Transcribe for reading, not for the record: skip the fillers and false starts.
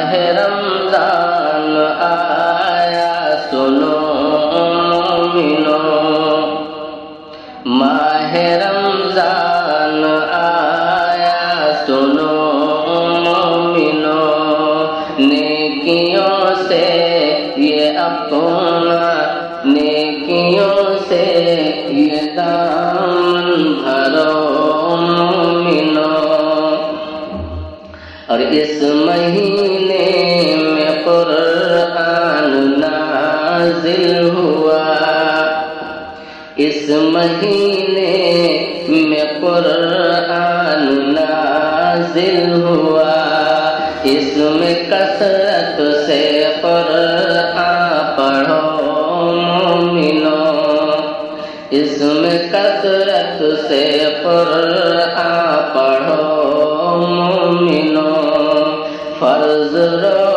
ماہ رمضان آیا سنو مومنو، ماہ رمضان آیا سنو مومنو، نیکیوں سے یہ اپنا، نیکیوں سے یہ دامن بھرو مومنو۔ اور اس مہینے میں قرآن نازل ہوا، اس مہینے میں قرآن نازل ہوا، اس میں کثرت سے قرآن پڑھو مومنو، اس میں کثرت سے قرآن پڑھو مومنو، فرض رو